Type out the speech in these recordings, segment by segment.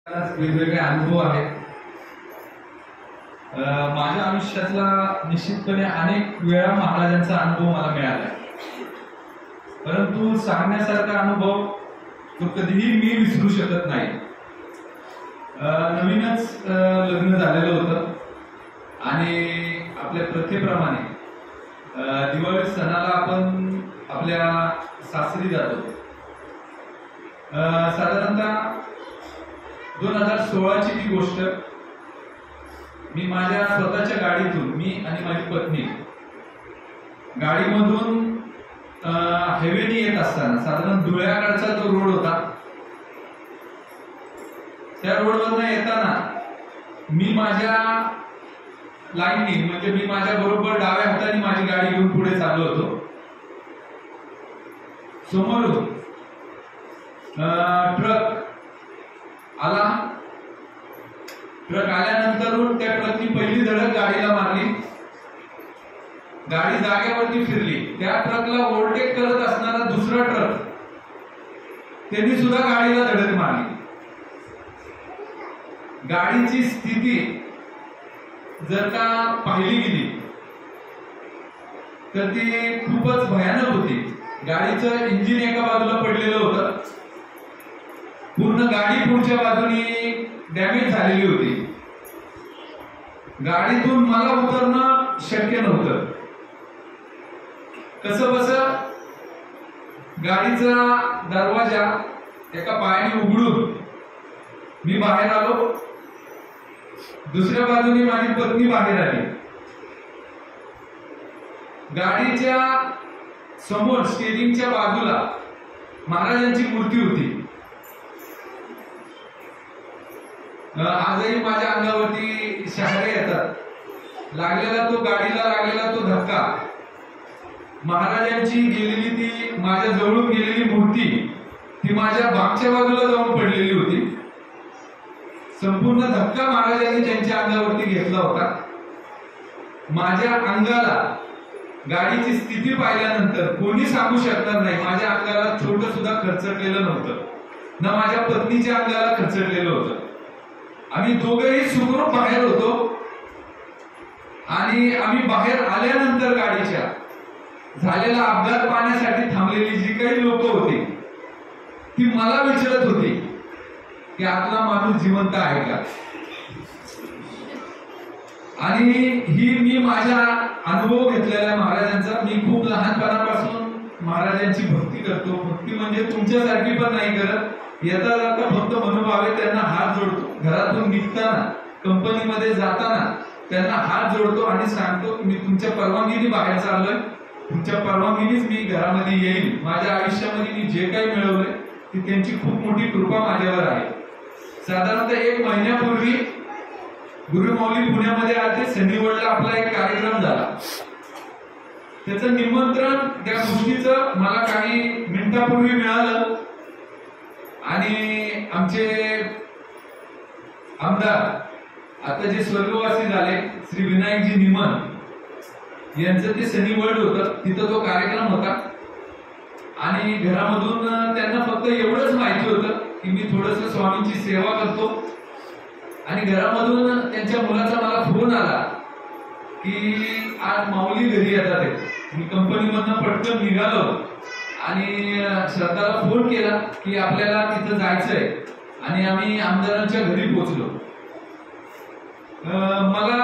वेगवेगळे अनुभव आहेत. माझ्या आयुष्यातला निश्चितपणे अनेक वेळा महाराजांचा अनुभव मला मिळाला, परंतु सांगण्यासारखा अनुभव तो कधीही मी विसरू शकत नाही. नवीनच लग्न झालेलं होतं आणि आपल्या प्रथेप्रमाणे दिवाळी सणाला आपण आपल्या सासरी जातो. साधारणतः 2016ची ती गोष्ट. मी माझ्या स्वतःच्या गाडीतून, मी आणि माझी पत्नी गाडीमधून हायवेने येत असताना, साधारण धुळ्याकडचा जो रोड होता त्या रोडवरनं येताना मी माझ्या लाईननी, म्हणजे मी माझ्या बरोबर डाव्या हाताने माझी गाडी घेऊन पुढे चाललो होतो. समोरून ट्रक आला. ट्रक आल्यानंतर त्या ट्रकनी पहिली धडक गाडीला मारली. गाडी जागेवरती फिरली. त्या ट्रकला ओव्हरटेक करत असणारा दुसरा ट्रक, त्यांनी सुद्धा गाडीला धडक मारली. गाडीची स्थिती जर का पाहिली गेली तर ती खूपच भयानक होती. गाडीचं इंजिन एका बाजूला पडलेलं होतं, पूर्ण गाडी पुढच्या बाजूने डॅमेज झालेली होती. गाडीतून मला उतरणं शक्य नव्हतं. कसं बसं गाडीचा दरवाजा एका पायाने उघडून मी बाहेर आलो. दुसऱ्या बाजूने माझी पत्नी बाहेर आली. गाडीच्या समोर स्टेरिंगच्या बाजूला महाराजांची मूर्ती होती. आजही माझ्या अंगावरती शहारे येतात. गाडीला लागलेला तो धक्का, महाराजांची गेलेली ती माझ्या जवळून गेलेली मूर्ती, ती माझ्या मागच्या बाजूला जाऊन पडलेली होती. संपूर्ण धक्का महाराजांनी त्यांच्या अंगावरती घेतला होता. माझ्या अंगाला, गाडीची स्थिती पाहिल्यानंतर कोणी सांगू शकणार नाही, माझ्या अंगाला छोटं सुद्धा खरचटलेलं नव्हतं, ना माझ्या पत्नीच्या अंगाला खरचटलेलं होतं. आम्ही दोघेही सुखरूप बाहेर होतो. आणि आम्ही बाहेर आल्यानंतर गाडीच्या झालेला अपघात पाहण्यासाठी थांबलेली जी काही लोक होती ती मला विचारत होती की आतला माणूस जिवंत आहे का. आणि ही मी माझा अनुभव घेतलेला महाराजांचा. मी खूप लहानपणापासून महाराजांची भक्ती करतो. भक्ती म्हणजे तुमच्यासारखी पण नाही करत. येता जाता फक्त मनोभावे त्यांना हात जोडतो. घरातून निघताना, कंपनीमध्ये जाताना त्यांना हात जोडतो आणि सांगतो की मी तुमच्या परवानगीने बाहेर चाललोय, तुमच्या परवानगीनेच मी घरामध्ये येईल. माझ्या आयुष्यामध्ये मी जे काही मिळवलंय ती त्यांची खूप मोठी कृपा माझ्यावर आहे. साधारणतः 1 महिन्यापूर्वी गुरुमाऊली पुण्यामध्ये आले. सनीवडला आपला एक कार्यक्रम झाला. त्याचं निमंत्रण, त्या गोष्टीचं मला काही मिनिटापूर्वी मिळालं. आणि आमचे आमदार, आता जे स्वर्गवासी झाले, श्री विनायकजी निमन यांचं ते सनीवर्ल्ड होतं. तिथं तो कार्यक्रम होता. आणि घरामधून त्यांना फक्त एवढंच माहिती होतं की मी थोडंसं स्वामींची सेवा करतो. आणि घरामधून त्यांच्या मुलाचा मला फोन आला की आज माऊली घरी येतात. मी कंपनीमधनं पटकन निघालो आणि श्रद्धाला फोन केला की आपल्याला तिथं जायचंय. आणि आम्ही आमदारांच्या घरी पोहोचलो. मला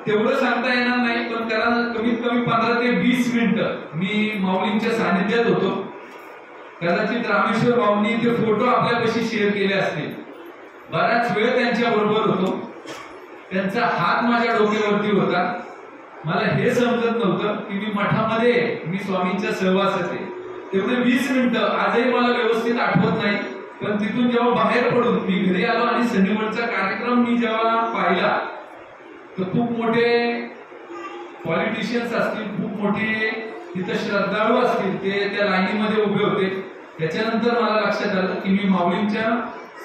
तेवढं सांगता येणार नाही, पण कारण कमीत कमी 15 ते 20 मिनिटं मी माऊलींच्या सानिध्यात होतो. कदाचित रामेश्वर भाऊंनी ते फोटो आपल्यापाशी शेअर केले असतील. बराच वेळ त्यांच्या बरोबर होतो. त्यांचा हात माझ्या डोक्यावरती होता. मला हे समजत नव्हतं की मी मठामध्ये, मी स्वामींच्या सहवासात आहे. तेवढे 20 मिनिटं आजही मला व्यवस्थित आठवत नाही. पण तिथून जेव्हा बाहेर पडून मी घरी आलो आणि सनीवडचा कार्यक्रम मी जेव्हा पाहिला तर खूप मोठे पॉलिटिशियन्स असतील, खूप मोठे तिथं श्रद्धाळू असतील, ते त्या लाईनीमध्ये उभे होते. त्याच्यानंतर मला लक्षात आलं की मी माऊलींच्या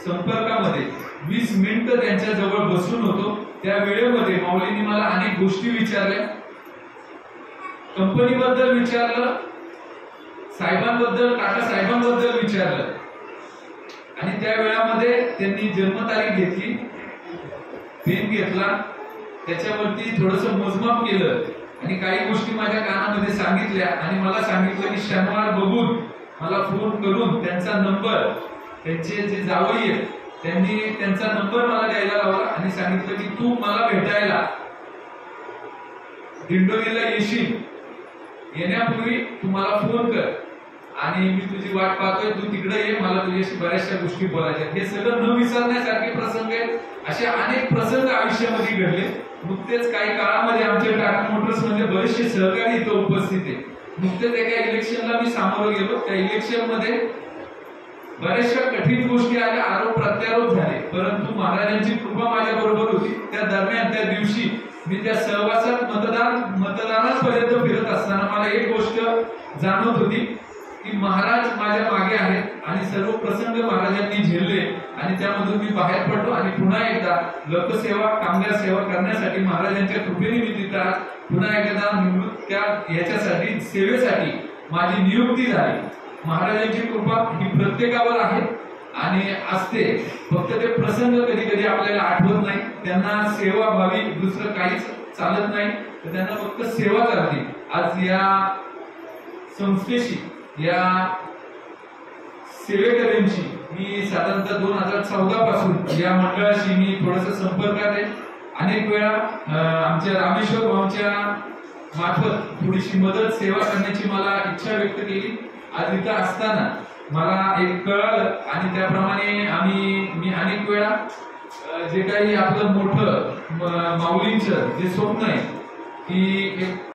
संपर्कामध्ये 20 मिनिटं त्यांच्या जवळ बसून होतो. त्या वेळेमध्ये माऊलींनी मला अनेक गोष्टी विचारल्या. कंपनीबद्दल विचारलं, साहेबांबद्दल, काका साहेबांबद्दल विचारलं. आणि त्या वेळामध्ये त्यांनी जन्मतारीख घेतली, पेन घेतला, त्याच्यावरती थोडंसं मोजमाप केलं आणि काही गोष्टी माझ्या कानामध्ये सांगितल्या आणि मला सांगितलं की शनिवार बघून मला फोन करून त्यांचा नंबर, त्यांचे जे जावई आहेत त्यांनी त्यांचा नंबर मला द्यायला लावला आणि सांगितलं की तू मला भेटायला दिंडोरीला येशील, येण्यापूर्वी तू मला फोन कर आणि मी तुझी वाट पाहतोय, तू तिकडे ये, मला तुझ्याशी बऱ्याचशा गोष्टी बोलायच्या. हे सगळं न विसरण्यासारखे प्रसंग आहेत. असे अनेक प्रसंग आयुष्यामध्ये घडले. नुकतेच काही काळामध्ये आमच्या टाटा मोटर्स मध्ये बरेचसे सहकारी इथं उपस्थित आहेत. नुकतेच एका इलेक्शनला मी सामोरं गेलो. त्या इलेक्शन मध्ये बऱ्याचशा कठीण गोष्टी आल्या, आरोप प्रत्यारोप झाले, परंतु महाराजांची कृपा माझ्या बरोबर होती. त्या दरम्यान त्या दिवशी मी त्या सहवासात मतदानापर्यंत फिरत असताना मला एक गोष्ट जाणवत होती की महाराज माझ्या मागे आहेत आणि सर्व प्रसंग महाराजांनी झेलले आणि त्यामधून मी बाहेर पडलो आणि पुन्हा एकदा लोकसेवा, कामगार सेवा करण्यासाठी महाराजांच्या कृपेने मी तिथं पुन्हा एकदा निवृत्त्या याच्यासाठी सेवेसाठी माझी नियुक्ती झाली. महाराजांची कृपा ही प्रत्येकावर आहे आणि असते, फक्त ते प्रसंग कधी कधी आपल्याला आठवत नाही. त्यांना सेवा भावी दुसरं काहीच चालत नाही, तर त्यांना फक्त सेवा करावी. आज या संस्थेशी, या सेवेकऱ्यांशी मी साधारणतः 2014 पासून या मंडळाशी मी थोडस संपर्कात आहे. अनेक वेळा आमच्या रामेश्वर भाऊंच्या मार्फत थोडीशी मदत सेवा करण्याची मला इच्छा व्यक्त केली. आज इथं असताना मला एक कळलं आणि त्याप्रमाणे मी अनेक वेळा जे काही आपलं मोठं माऊलींचं जे स्वप्न आहे की